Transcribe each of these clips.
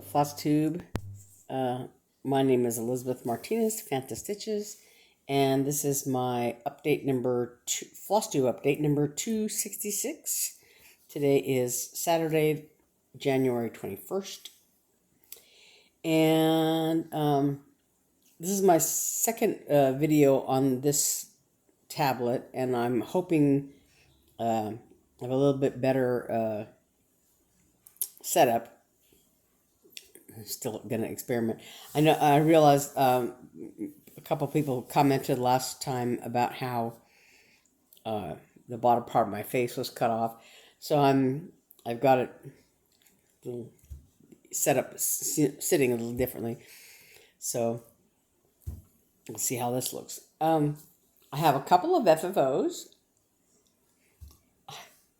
Flosstube. My name is Elizabeth Martinez, phantastitches, and this is my update number two, Flosstube update number 266. Today is Saturday, January 21st, and this is my second video on this tablet, and I'm hoping I have a little bit better setup. Still gonna experiment. I realized a couple people commented last time about how the bottom part of my face was cut off, so I've got it set up sitting a little differently. So we'll see how this looks. I have a couple of FFOs.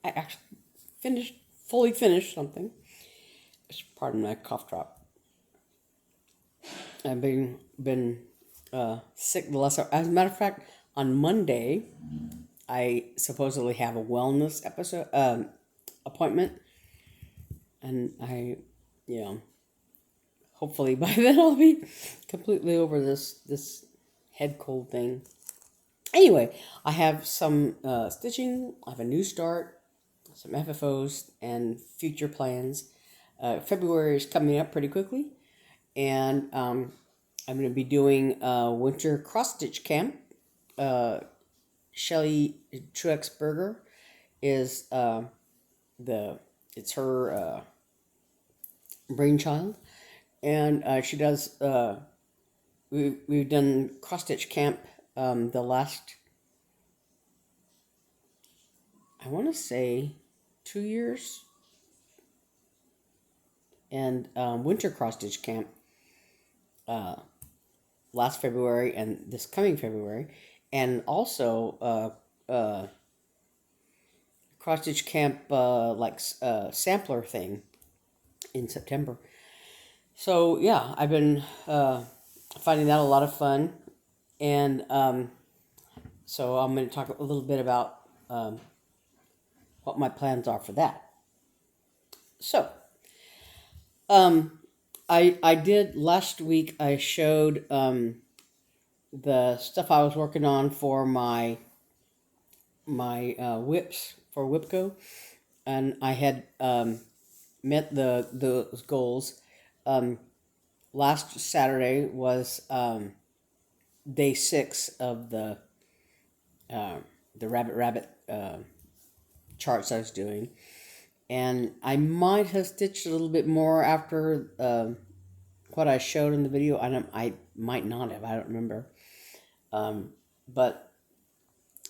I actually fully finished something. Pardon my cough drop. I've been sick the last. As a matter of fact, on Monday, I supposedly have a wellness appointment, and hopefully by then I'll be completely over this head cold thing. Anyway, I have some stitching. I have a new start, some FFOs, and future plans. February is coming up pretty quickly, and I'm going to be doing a winter cross-stitch camp. Shelly Truexberger is it's her brainchild, and she does. We've done cross-stitch camp the last, I want to say, 2 years. And winter cross-stitch camp last February and this coming February, and also cross-stitch camp sampler thing in September. So yeah, I've been finding that a lot of fun, and so I'm going to talk a little bit about what my plans are for that. So I did last week. I showed the stuff I was working on for my whips for WIPGO, and I had met those goals. Last Saturday was day 6 of the rabbit charts I was doing. And I might have stitched a little bit more after what I showed in the video. I might not have. I don't remember. But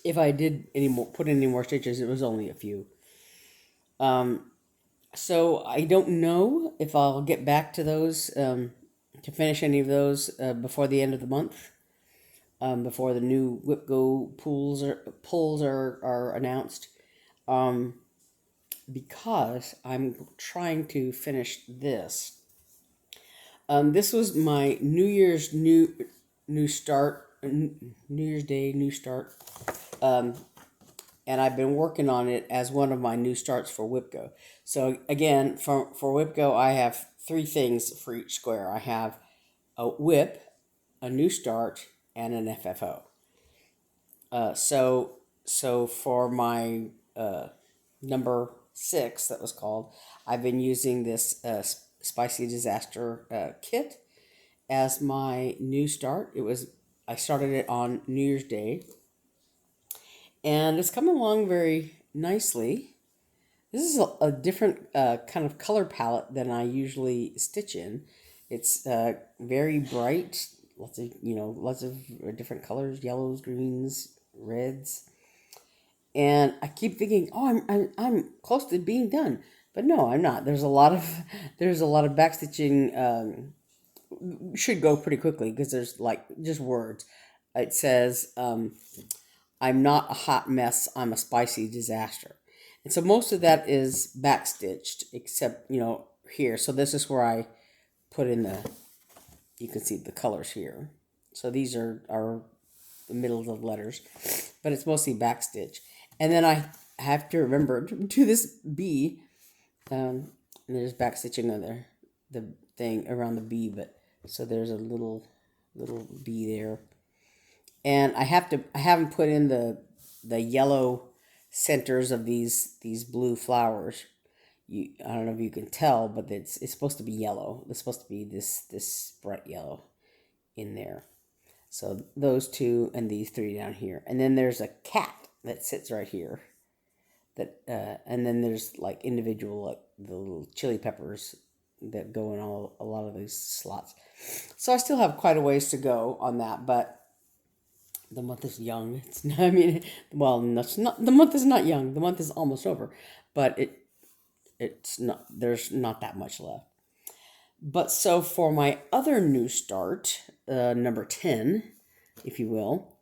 if I did put any more stitches, it was only a few. So I don't know if I'll get back to those to finish any of those before the end of the month. Before the new WIPGO pulls are announced. Because I'm trying to finish this. This was my New Year's new start, New Year's Day new start, and I've been working on it as one of my new starts for WIPGO. So again, for WIPGO, I have 3 things for each square. I have a WIP, a new start, and an FFO. So for my number 6, that was called, I've been using this Spicy Disaster kit as my new start. I started it on New Year's Day, and it's coming along very nicely. This is a different kind of color palette than I usually stitch in. It's very bright, lots of different colors, yellows, greens, reds. And I keep thinking, oh, I'm close to being done, but no, I'm not. There's a lot of backstitching. Should go pretty quickly because there's just words. It says, "I'm not a hot mess. I'm a spicy disaster," and so most of that is backstitched, except here. So this is where I put in you can see the colors here. So these are the middle of the letters, but it's mostly backstitch. And then I have to remember to do this B, and there's backstitching on there. the thing around the bee, but so there's a little bee there. And I haven't put in the yellow centers of these blue flowers. I don't know if you can tell, but it's supposed to be yellow. It's supposed to be this bright yellow in there. So those two and these three down here. And then there's a cat that sits right here. And then there's like individual, like the little chili peppers that go in a lot of these slots. So I still have quite a ways to go on that, but the month is young. It's not, I mean, well, that's not, the month is not young. The month is almost over, but it's not, there's not that much left. But so for my other new start, number 10, if you will,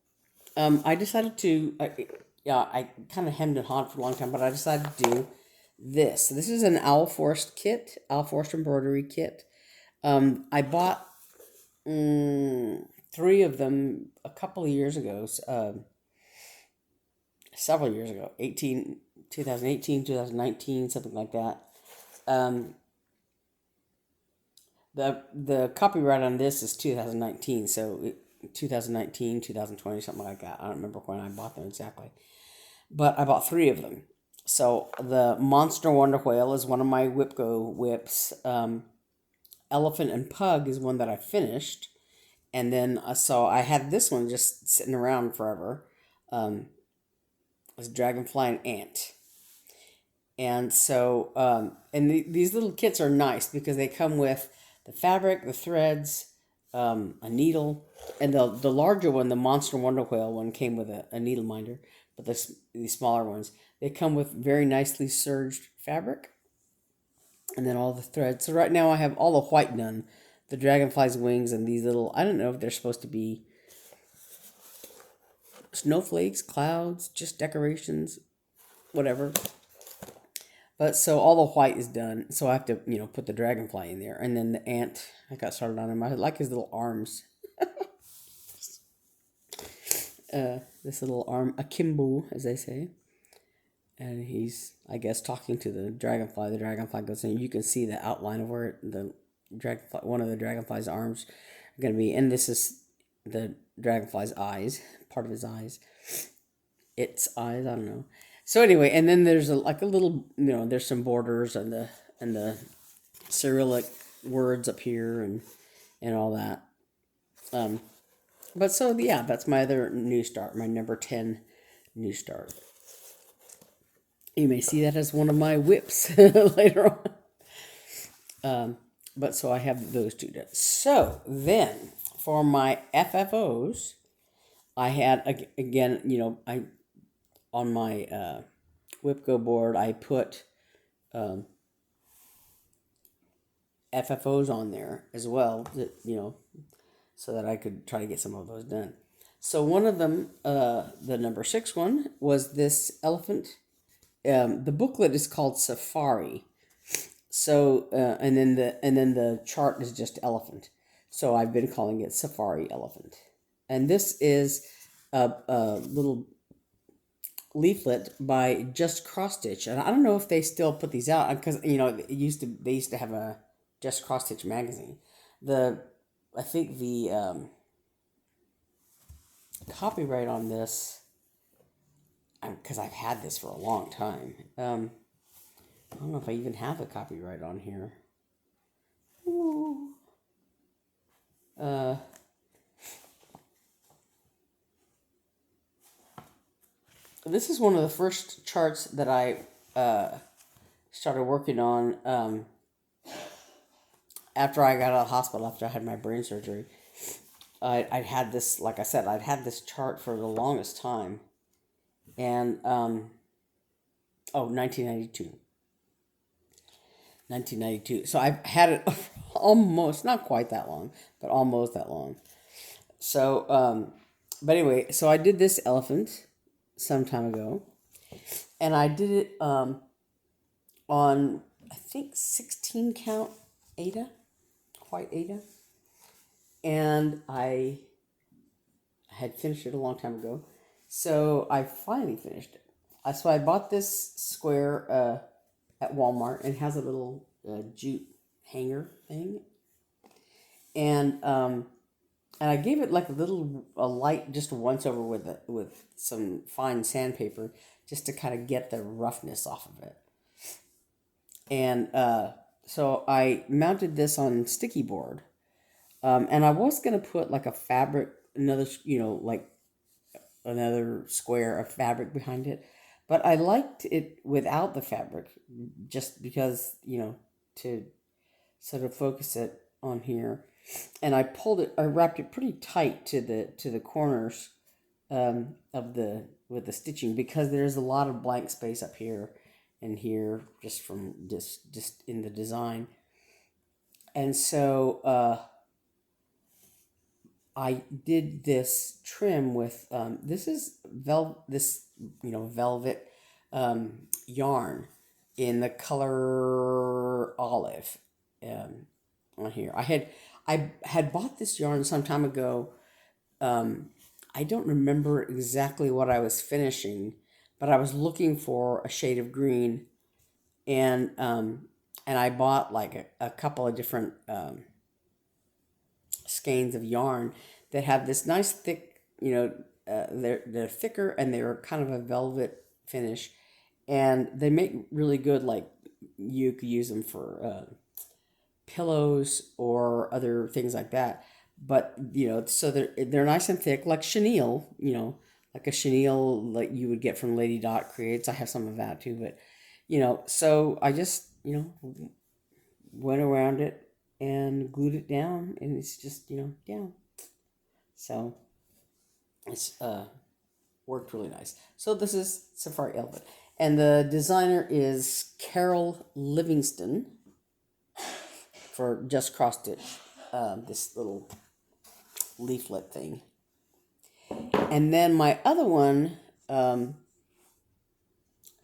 I decided to, I kind of hemmed and hawed for a long time, but I decided to do this. So this is an Owl Forest kit, Owl Forest embroidery kit. I bought 3 of them a couple of years ago, several years ago, 2018, 2019, something like that. The copyright on this is 2019, so 2019, 2020, something like that. I don't remember when I bought them exactly. But I bought 3 of them. So the Monster Wonder Whale is one of my WIPGO whips. Elephant and Pug is one that I finished. And then, so I had this one just sitting around forever. It's Dragonfly and Ant. And so, these little kits are nice because they come with the fabric, the threads, a needle, and the larger one, the Monster Wonder Whale one, came with a needle minder. But these smaller ones, they come with very nicely serged fabric, and then all the threads. So right now I have all the white done, the dragonfly's wings, and these little, I don't know if they're supposed to be snowflakes, clouds, just decorations, whatever. But so all the white is done, so I have to, put the dragonfly in there. And then the ant, I got started on him. I like his little arms. This little arm, akimbo, as they say. And he's, I guess, talking to the dragonfly. The dragonfly goes in. You can see the outline of where one of the dragonfly's arms are going to be. And this is the dragonfly's eyes, part of his eyes. Its eyes, I don't know. So anyway, and then there's a little, there's some borders and the Cyrillic words up here and all that. But so yeah, that's my other new start, my number 10 new start. You may see that as one of my whips later on. But so I have those two done. So then for my FFOs, I had again, on my WIPGO board, I put FFOs on there as well, so that I could try to get some of those done. So one of them, the number 6 one, was this elephant. The booklet is called Safari. So and then the chart is just elephant. So I've been calling it Safari Elephant. And this is a little leaflet by Just Crossstitch, and I don't know if they still put these out because they used to have a Just Crossstitch magazine. I think the copyright on this, because I've had this for a long time. I don't know if I even have the copyright on here. Ooh. This is one of the first charts that I started working on after I got out of the hospital, after I had my brain surgery. I'd had this, like I said, I'd had this chart for the longest time. And, 1992. 1992. So I've had it almost, not quite that long, but almost that long. So, but anyway, so I did this elephant some time ago, and I did it on, I think, 16 count Ada, white Ada, and I had finished it a long time ago, so I finally finished it. So I bought this square at Walmart, and it has a little jute hanger thing, and I gave it like a light just once over with some fine sandpaper just to kind of get the roughness off of it. And so I mounted this on sticky board, and I was gonna put like a fabric, another like another square of fabric behind it, but I liked it without the fabric, just because to sort of focus it on here, and I wrapped it pretty tight to the corners of the with the stitching, because there's a lot of blank space up here and here just from just in the design. And so I did this trim with this is velvet yarn in the color olive on here. I had bought this yarn some time ago. I don't remember exactly what I was finishing, but I was looking for a shade of green, and I bought like a couple of different skeins of yarn that have this nice thick, they're thicker and they're kind of a velvet finish, and they make really good, like you could use them for pillows or other things like that. But so they're nice and thick, like chenille, like a chenille like you would get from Lady Dot Creates. I have some of that too, but so I just went around it and glued it down, and it's just down. So it's worked really nice. So this is Safari Elephant, and the designer is Carol Livingston for Just Crossstitch, this little leaflet thing. And then my other one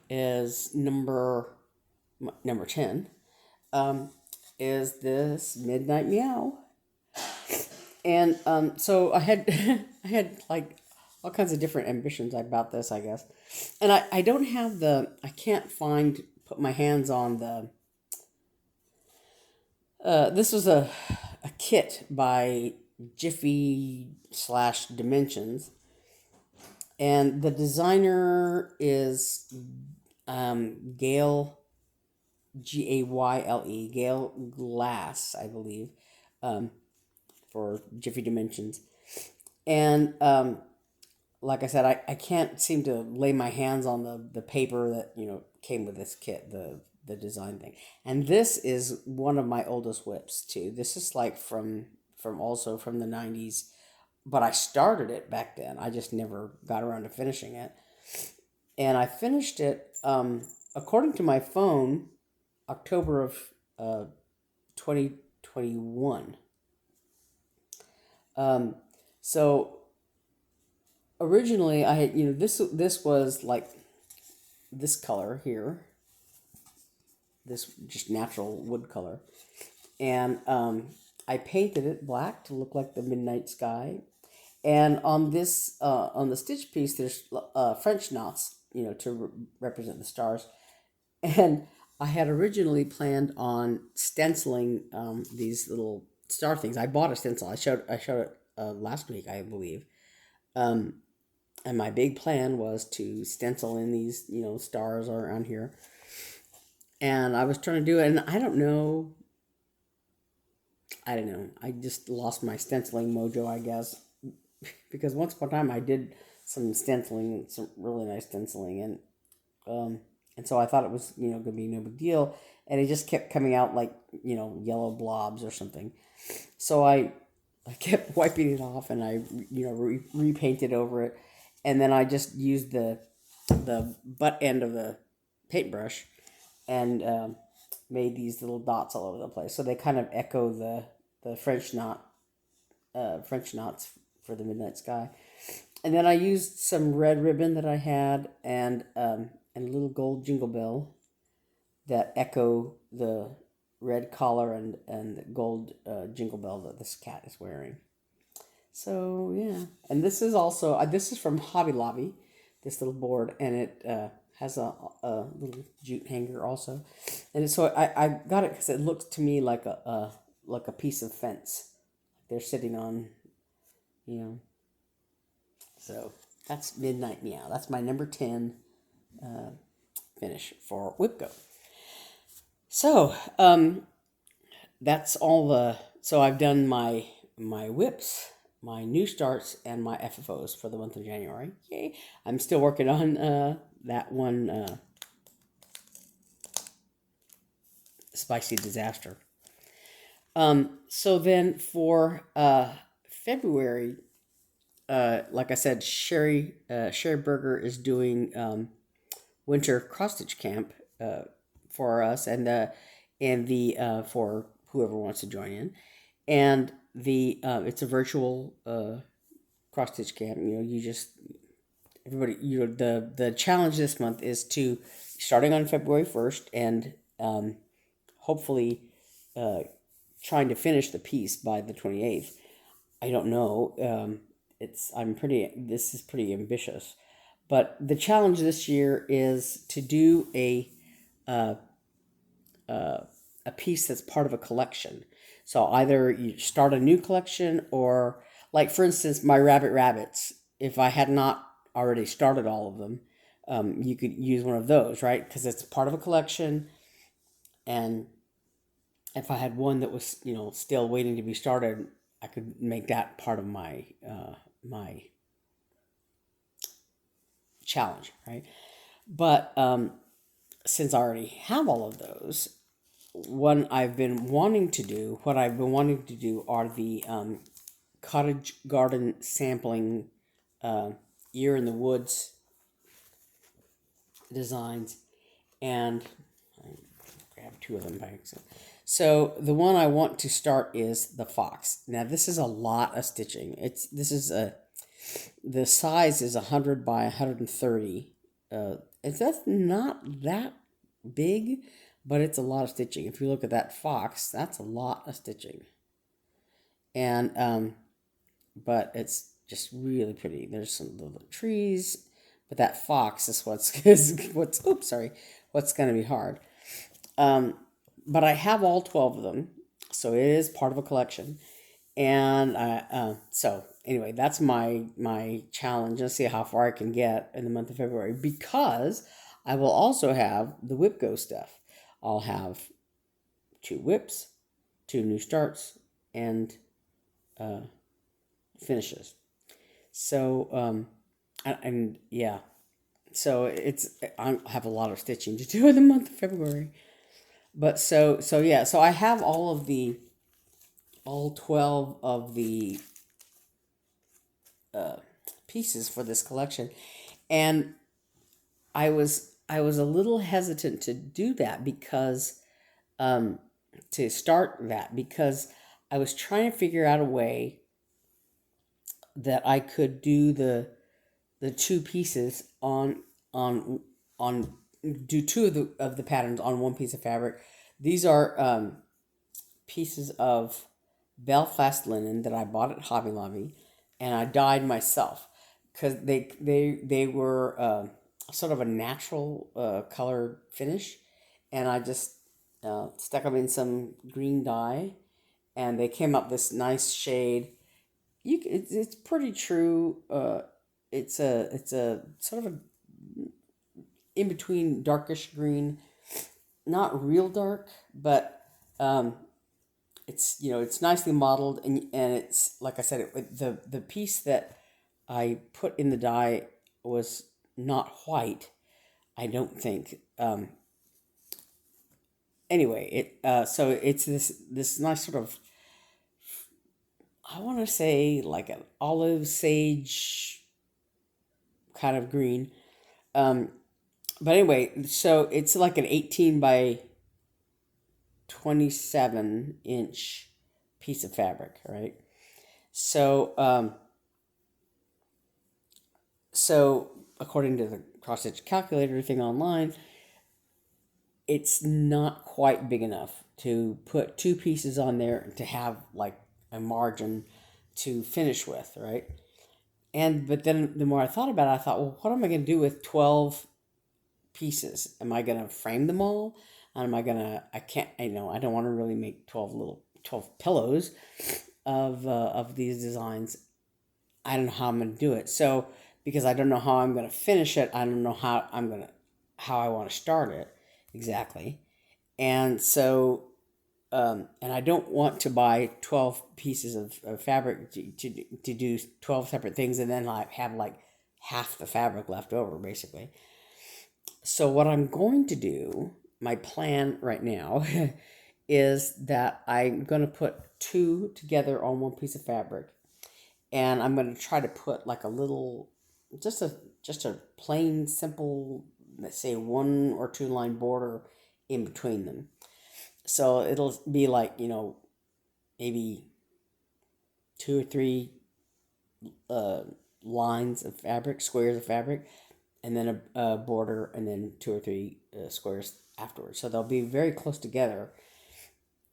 is number 10, is this Midnight Meow. And so I had I had like all kinds of different ambitions about this, I guess. And I don't have I can't put my hands on the this was a kit by Jiffy / Dimensions, and the designer is Gayle, Gayle, Gayle Glass, I believe, for Jiffy Dimensions. And like I said, I can't seem to lay my hands on the paper that came with this kit, the design thing. And this is one of my oldest whips too. This is like from also from the 90s, but I started it back then. I just never got around to finishing it. And I finished it, according to my phone, October of 2021. So originally I had, this was like this color here, this just natural wood color, and I painted it black to look like the midnight sky. And on this on the stitch piece, there's French knots, to represent the stars. And I had originally planned on stenciling these little star things. I bought a stencil. I showed it last week, I believe. And my big plan was to stencil in these stars around here. And I was trying to do it, and I don't know. I just lost my stenciling mojo, I guess, because once upon a time I did some stenciling, some really nice stenciling, and so I thought it was going to be no big deal, and it just kept coming out like yellow blobs or something. So I kept wiping it off, and I repainted over it, and then I just used the butt end of the paintbrush and made these little dots all over the place. So they kind of echo the French knots for the midnight sky. And then I used some red ribbon that I had, and a little gold jingle bell that echo the red collar and the gold jingle bell that this cat is wearing. So yeah, and this is also this is from Hobby Lobby, this little board, and it has a little jute hanger also, and so I got it because it looks to me like a piece of fence they're sitting on, you know. So that's Midnight Meow. That's my number 10 finish for WIPGO. So that's all the. So I've done my whips, my new starts, and my FFOs for the month of January. Yay! I'm still working on that one spicy disaster. So then for February, like I said, Sherry Berger is doing winter cross-stitch camp for us, and the for whoever wants to join in, and the it's a virtual cross-stitch camp. You know, you just everybody. You know, the challenge this month is to starting on February 1st and hopefully trying to finish the piece by the 28th. I don't know. This is pretty ambitious, but the challenge this year is to do a piece that's part of a collection. So either you start a new collection, or like for instance my rabbits. If I had not already started all of them, you could use one of those, right? Because it's part of a collection, and if I had one that was, you know, still waiting to be started, I could make that part of my my challenge, right? But since I already have all of those, what I've been wanting to do are the cottage garden sampling year in the woods designs, and I grab two of them by accident. So the one I want to start is the fox. Now this is a lot of stitching. The size is 100 by 130. That's not that big, but it's a lot of stitching. If you look at that fox, that's a lot of stitching. And but it's just really pretty. There's some little trees, but that fox is what's going to be hard. But I have all 12 of them, so it is part of a collection. And so anyway, that's my challenge. Let's see how far I can get in the month of February, because I will also have the WIPGO stuff. I'll have 2 whips, 2 new starts, and finishes. So and yeah, so I have a lot of stitching to do in the month of February. But so yeah, so I have all 12 of the pieces for this collection, and I was a little hesitant to do that because to start that, because I was trying to figure out a way that I could do the 2 pieces on do 2 of the patterns on 1 piece of fabric. These are pieces of Belfast linen that I bought at Hobby Lobby, and I dyed myself because they were sort of a natural color finish, and I just stuck them in some green dye, and they came up this nice shade. It's pretty true. It's a sort of a in between darkish green, not real dark, but it's, you know, it's nicely modeled, and it's like I said, the piece that I put in the dye was not white, I don't think. Anyway, so it's this nice sort of, I want to say like an olive sage kind of green. But anyway, so it's like an 18 by 27 inch piece of fabric, right? So, so according to the cross-stitch calculator thing online, it's not quite big enough to put 2 pieces on there to have like a margin to finish with, right? But then the more I thought about it, I thought, well, what am I going to do with 12 pieces. Am I going to frame them all? And am I going to, I don't want to really make 12 pillows of these designs. I don't know how I'm going to do it. So, because I don't know how I'm going to finish it, I don't know how I want to start it exactly. And so, and I don't want to buy 12 pieces of fabric to do 12 separate things and then like have like half the fabric left over, basically. So what I'm going to do, my plan right now, is that I'm going to put 2 together on one piece of fabric. And I'm going to try to put like a little, just a plain, simple, let's say 1 or 2 line border in between them. So it'll be like, maybe 2 or 3 lines of fabric, squares of fabric, and then a border, and then 2 or 3 squares afterwards. So they'll be very close together.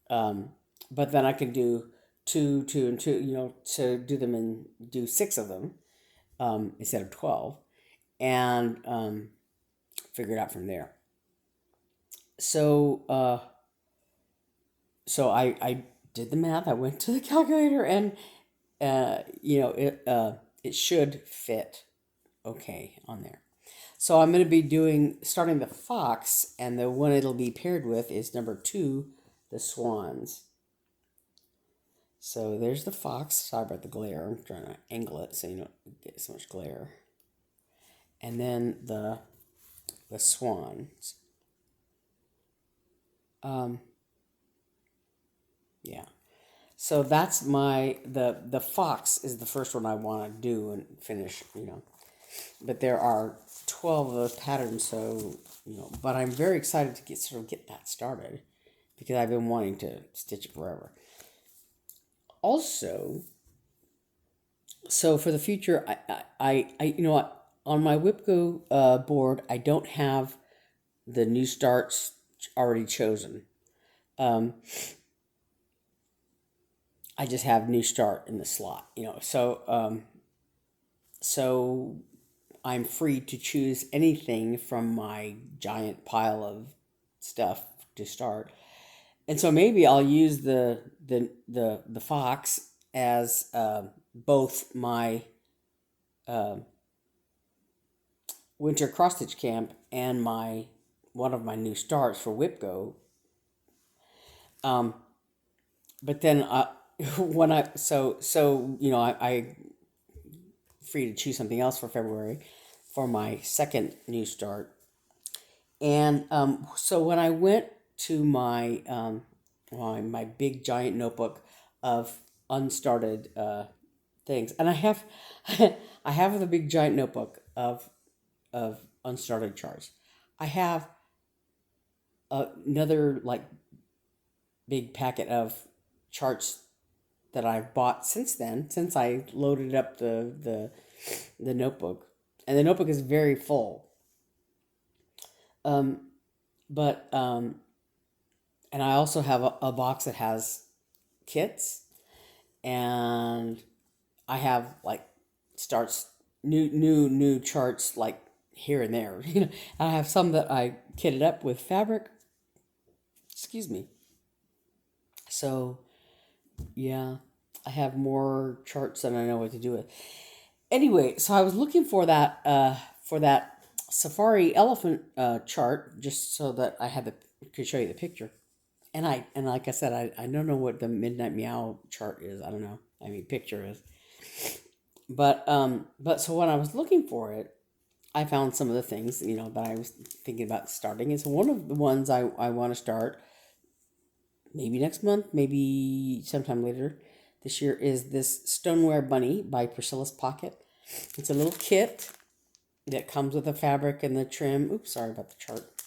But then I can do 2, 2, and 2, to do them and do 6 of them instead of 12, and figure it out from there. So, so I did the math. I went to the calculator, and it should fit okay on there. So I'm going to be starting the fox, and the one it'll be paired with is number 2, the swans. So there's the fox. Sorry about the glare. I'm trying to angle it so you don't get so much glare. And then the swans. Yeah. So that's the fox is the first one I want to do and finish, But there are 12 of those patterns, so, but I'm very excited to get that started because I've been wanting to stitch it forever. Also, so for the future, I on my WIPGO board, I don't have the new starts already chosen. I just have new start in the slot, so I'm free to choose anything from my giant pile of stuff to start. And so maybe I'll use the fox as both my winter cross-stitch camp and one of my new starts for WIPGO. But then when I free to choose something else for February for my second new start. And so when I went to my my big giant notebook of unstarted things, and I have I have the big giant notebook of unstarted charts. I have another like big packet of charts that I've bought since then, since I loaded up the notebook, and the notebook is very full. And I also have a box that has kits, and I have like starts new charts like here and there. I have some that I kitted up with fabric. Excuse me. So, yeah, I have more charts than I know what to do with. Anyway, so I was looking for that safari elephant chart just so that could show you the picture. And like I said, I don't know what the Midnight Meow chart is. I don't know. I mean, picture is. But so when I was looking for it, I found some of the things that I was thinking about starting. And so one of the ones I want to start, maybe next month, maybe sometime later this year, is this Stoneware Bunny by Priscilla's Pocket. It's a little kit that comes with the fabric and the trim. Oops, sorry about the chart.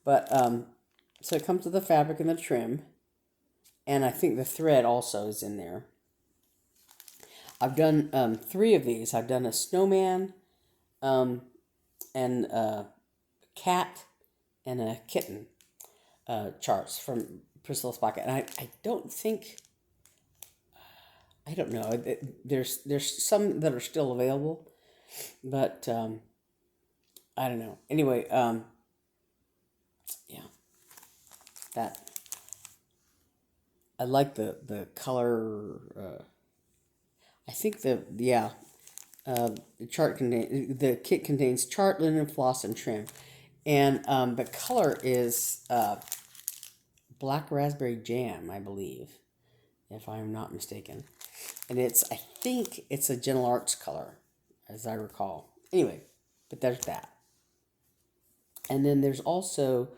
But so it comes with the fabric and the trim, and I think the thread also is in there. I've done 3 of these. I've done a snowman, and a cat, and a kitten charts from Priscilla's Pocket. And I don't think, I don't know. There's some that are still available, but I don't know. Anyway, yeah, that I like the color. I think the kit contains chart, linen, floss, and trim, and the color is black raspberry jam, I believe, if I'm not mistaken, and I think it's a Gentle Arts color, as I recall. Anyway, but there's that, and then there's also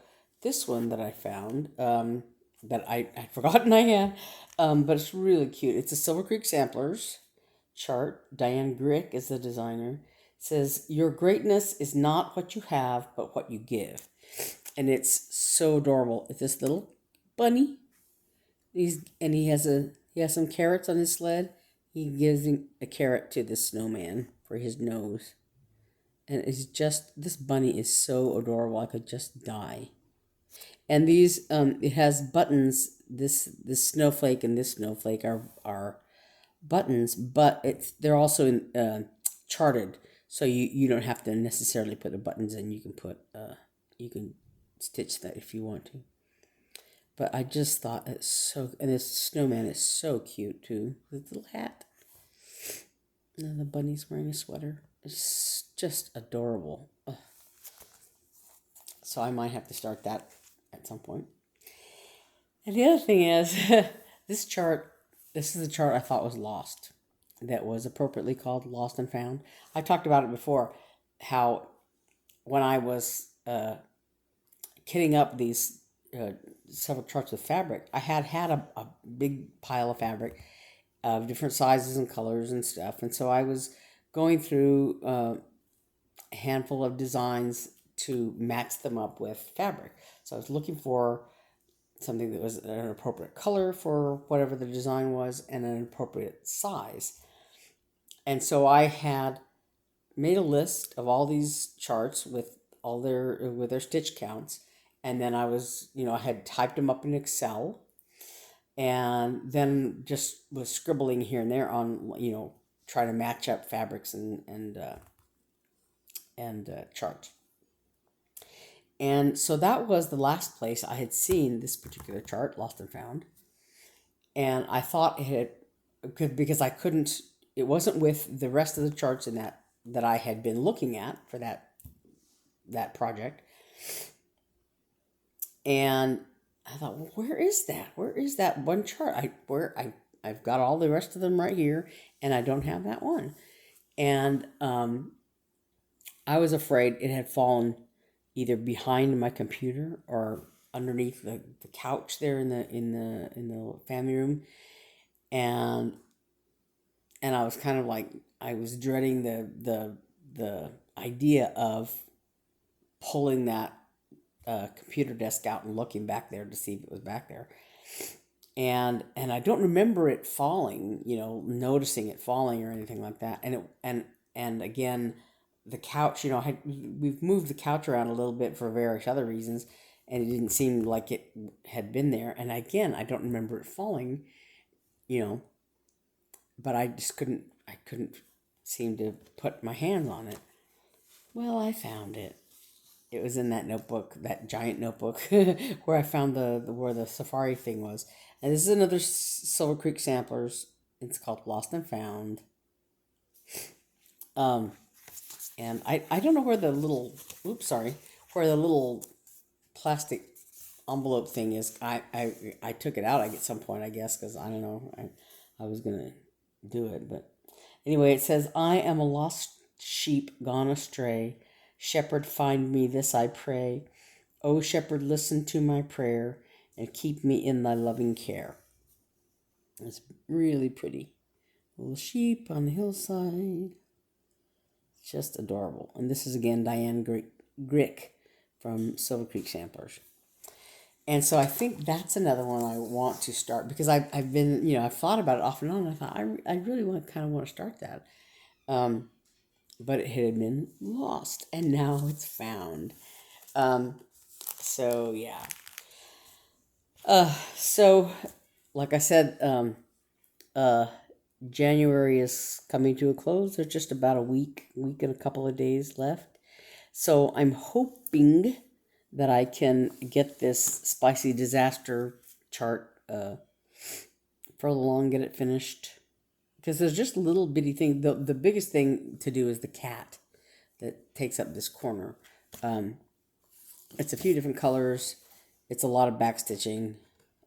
this one that I found that I'd forgotten I had, but it's really cute. It's a Silver Creek Samplers chart. Diane Grick is the designer. It says, "Your greatness is not what you have, but what you give." And it's so adorable. It's this little bunny. He has some carrots on his sled. He gives him a carrot to the snowman for his nose. And this bunny is so adorable. I could just die. And it has buttons. This snowflake and this snowflake are buttons, but they're also charted, so you don't have to necessarily put the buttons in. You can stitch that if you want to. But I just thought and this snowman is so cute too, with the little hat. And the bunny's wearing a sweater. It's just adorable. Ugh. So I might have to start that at some point. And the other thing is, this is the chart I thought was lost, that was appropriately called Lost and Found. I talked about it before, how when I was kitting up these several charts of fabric, I had a big pile of fabric of different sizes and colors and stuff. And so I was going through a handful of designs to match them up with fabric. So I was looking for something that was an appropriate color for whatever the design was and an appropriate size. And so I had made a list of all these charts with their stitch counts, and then I had typed them up in Excel, and then just was scribbling here and there on try to match up fabrics and charts. And so that was the last place I had seen this particular chart, Lost and Found. And I thought because I couldn't, it wasn't with the rest of the charts in that I had been looking at for that project. And I thought, well, where is that? Where is that one chart? I've got all the rest of them right here, and I don't have that one. And I was afraid it had fallen either behind my computer or underneath the couch there in the family room, and I was kind of like, I was dreading the idea of pulling that computer desk out and looking back there to see if it was back there, and I don't remember it falling, noticing it falling or anything like that, and again, the couch, we've moved the couch around a little bit for various other reasons, and it didn't seem like it had been there. And again, I don't remember it falling, but I couldn't seem to put my hands on it. Well, I found it. It was in that notebook, that giant notebook, where I found where the safari thing was. And this is another Silver Creek Samplers. It's called Lost and Found. And I don't know where the little plastic envelope thing is. I took it out at some point, I guess, because I don't know. I was going to do it. But anyway, it says, "I am a lost sheep gone astray. Shepherd, find me, this I pray. O shepherd, listen to my prayer and keep me in thy loving care." It's really pretty. Little sheep on the hillside. Just adorable. And this is again Diane Grick from Silver Creek Samplers. And so I think that's another one I want to start, because I've been, I've thought about it off and on. And I thought I really want to start that. But it had been lost, and now it's found. So yeah. So like I said, January is coming to a close. There's just about a week and a couple of days left. So I'm hoping that I can get this spicy disaster chart further along, get it finished. Because there's just little bitty thing. The biggest thing to do is the cat that takes up this corner. It's a few different colors. It's a lot of backstitching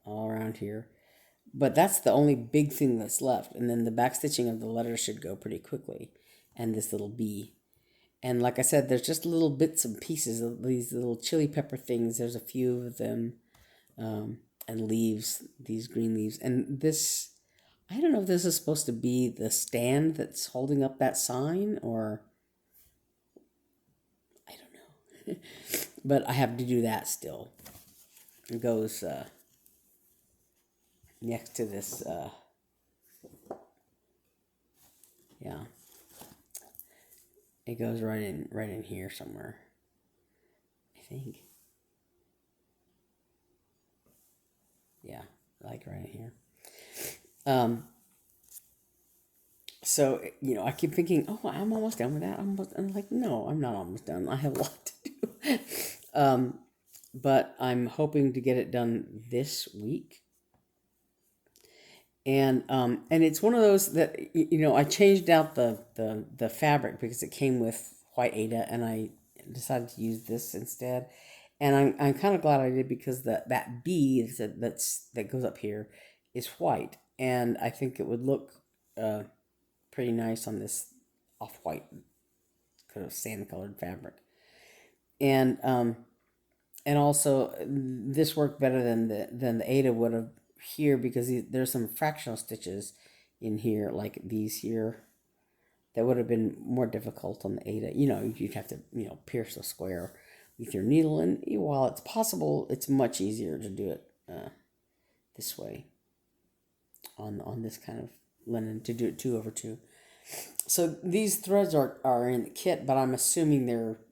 all around here. But that's the only big thing that's left. And then the backstitching of the letters should go pretty quickly. And this little bee. And like I said, there's just little bits and pieces of these little chili pepper things. There's a few of them. And leaves, these green leaves. And this, I don't know if this is supposed to be the stand that's holding up that sign, or I don't know. But I have to do that still. It goes next to this, yeah. It goes right in here somewhere, I think. Yeah, like right here. So, I keep thinking, oh, I'm almost done with that. I'm like, no, I'm not almost done. I have a lot to do. But I'm hoping to get it done this week. And it's one of those that, I changed out the fabric because it came with white Aida, and I decided to use this instead. And I'm kind of glad I did, because that bee that goes up here is white, and I think it would look pretty nice on this off-white kind of sand-colored fabric. And also this worked better than the Aida would have here, because there's some fractional stitches in here, like these here, that would have been more difficult on the Aida. You'd have to pierce the square with your needle, and while it's possible, it's much easier to do it this way on this kind of linen, to do it 2/2. So these threads are in the kit, but I'm assuming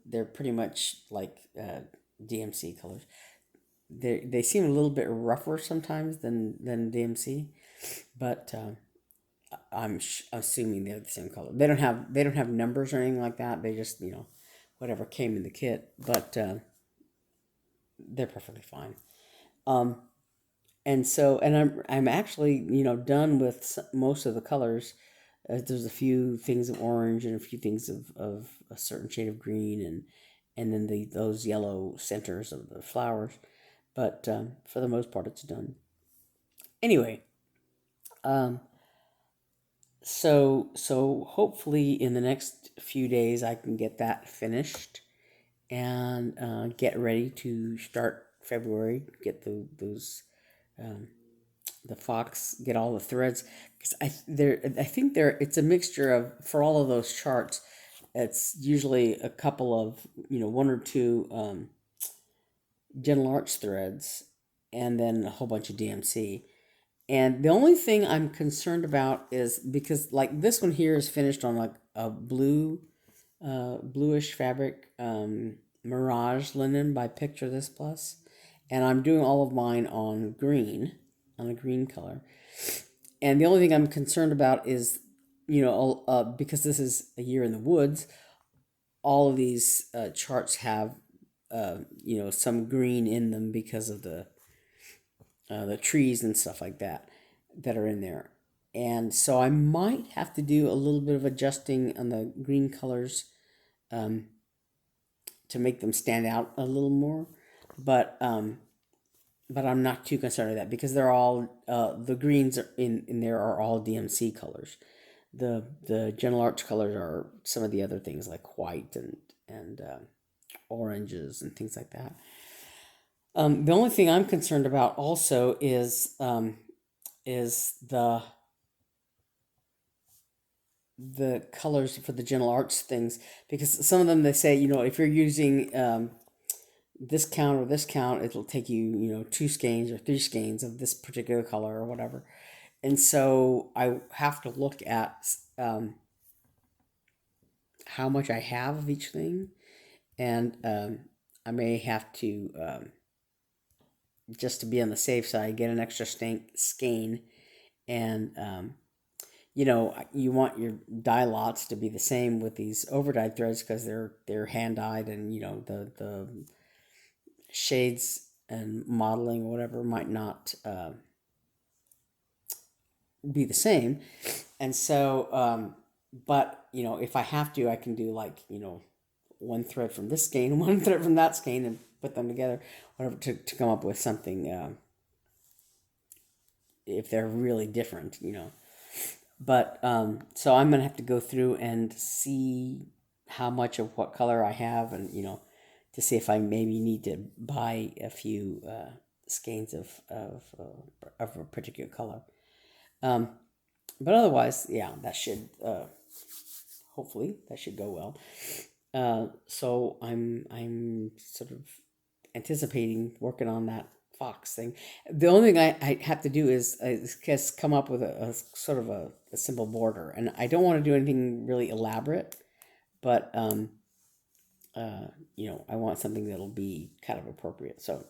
they're pretty much like DMC colors. They seem a little bit rougher sometimes than DMC, but I'm assuming they're the same color. They don't have numbers or anything like that. They just whatever came in the kit, but they're perfectly fine. And so, and I'm actually done with most of the colors. There's a few things of orange and a few things of a certain shade of green, and then those yellow centers of the flowers. But for the most part, it's done. Anyway, so hopefully in the next few days I can get that finished and get ready to start February. Get those the fox, get all the threads, because I think it's a mixture of, for all of those charts, it's usually a couple of one or two gentle arch threads, and then a whole bunch of DMC. And the only thing I'm concerned about is, because like this one here is finished on like a bluish fabric, Mirage linen by Picture This Plus, and I'm doing all of mine on a green color. And the only thing I'm concerned about is, because this is a year in the woods, all of these charts have some green in them because of the trees and stuff like that are in there. And so I might have to do a little bit of adjusting on the green colors to make them stand out a little more. But I'm not too concerned with that, because they're all the greens in there are all DMC colors. The gentle arch colors are some of the other things, like white and oranges and things like that. The only thing I'm concerned about also is the colors for the gentle arch things, because some of them, they say, if you're using this count or this count, it'll take you 2 skeins or 3 skeins of this particular color or whatever. And so I have to look at how much I have of each thing, and I may have to just to be on the safe side, get an extra skein, and you know, you want your dye lots to be the same with these over dyed threads because they're hand dyed, and you know the shades and modeling or whatever might not be the same. And so, but you know, if I have to, I can do like, you know, one thread from this skein, one thread from that skein, and put them together, whatever, to come up with something. If they're really different, you know. But so I'm gonna have to go through and see how much of what color I have, and you know, to see if I maybe need to buy a few skeins of a particular color. But otherwise, yeah, that should hopefully that should go well. So I'm sort of anticipating working on that fox thing. The only thing I have to do is just come up with a sort of a simple border, and I don't want to do anything really elaborate, but you know, I want something that'll be kind of appropriate. So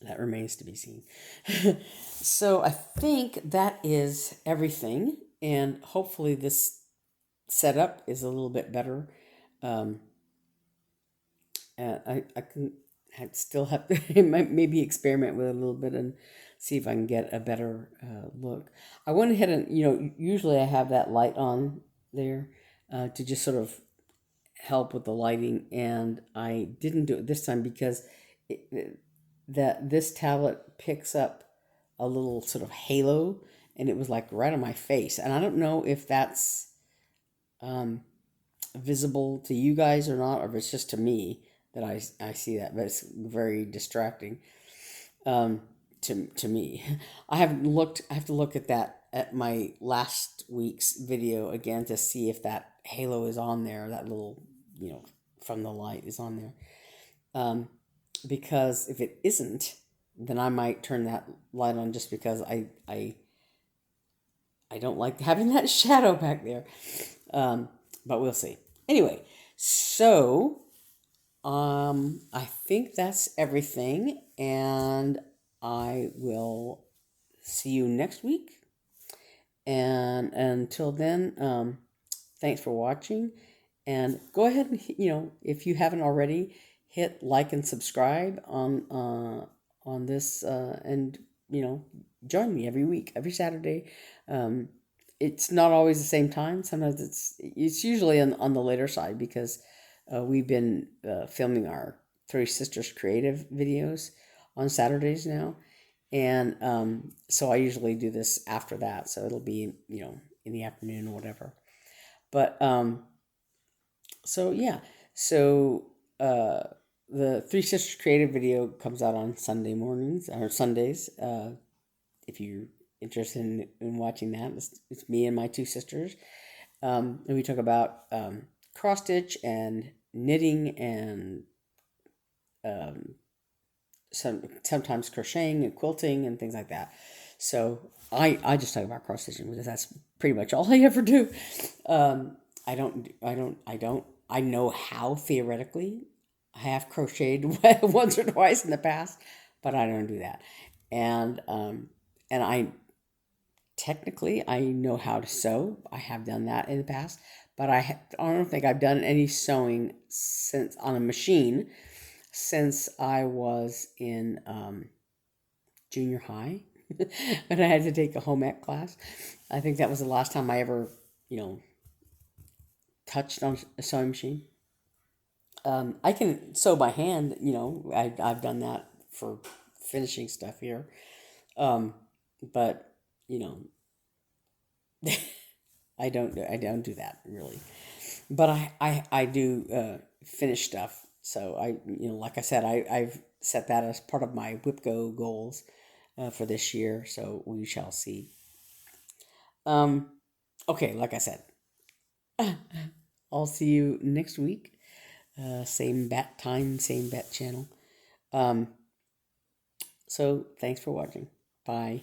that remains to be seen. So I think that is everything, and hopefully this setup is a little bit better. I can still have to maybe experiment with it a little bit and see if I can get a better look. I went ahead and, you know, usually I have that light on there to just sort of help with the lighting, and I didn't do it this time because this tablet picks up a little sort of halo, and it was like right on my face, and I don't know if that's visible to you guys or not, or if it's just to me that I see that, but it's very distracting to me. I have to look at that at my last week's video again to see if that halo is on there, that little, you know, from the light is on there. Because if it isn't, then I might turn that light on just because I don't like having that shadow back there. But we'll see. Anyway, so I think that's everything, and I will see you next week. And until then, thanks for watching, and go ahead and, you know, if you haven't already, hit like and subscribe on this, and you know, join me every week, every Saturday. It's not always the same time. Sometimes it's usually on the later side because we've been filming our Three Sisters creative videos on Saturdays now, and so I usually do this after that, so it'll be, you know, in the afternoon or whatever. But so yeah, so the Three Sisters creative video comes out on Sunday mornings or Sundays. If you're interested in watching that, it's me and my two sisters, and we talk about cross stitch and knitting and sometimes crocheting and quilting and things like that. So I just talk about cross stitching because that's pretty much all I ever do. I know how theoretically. I have crocheted once or twice in the past, but I don't do that. And I technically I know how to sew. I have done that in the past, but I don't think I've done any sewing since on a machine since I was in junior high when I had to take a home ec class. I think that was the last time I ever, you know, touched on a sewing machine. I can sew by hand, you know. I've done that for finishing stuff here, but you know, I don't do that really. But I do finish stuff. So you know, like I said, I've set that as part of my WIPGO goals for this year. So we shall see. Okay, like I said, I'll see you next week. Same bat time, same bat channel. So thanks for watching. Bye.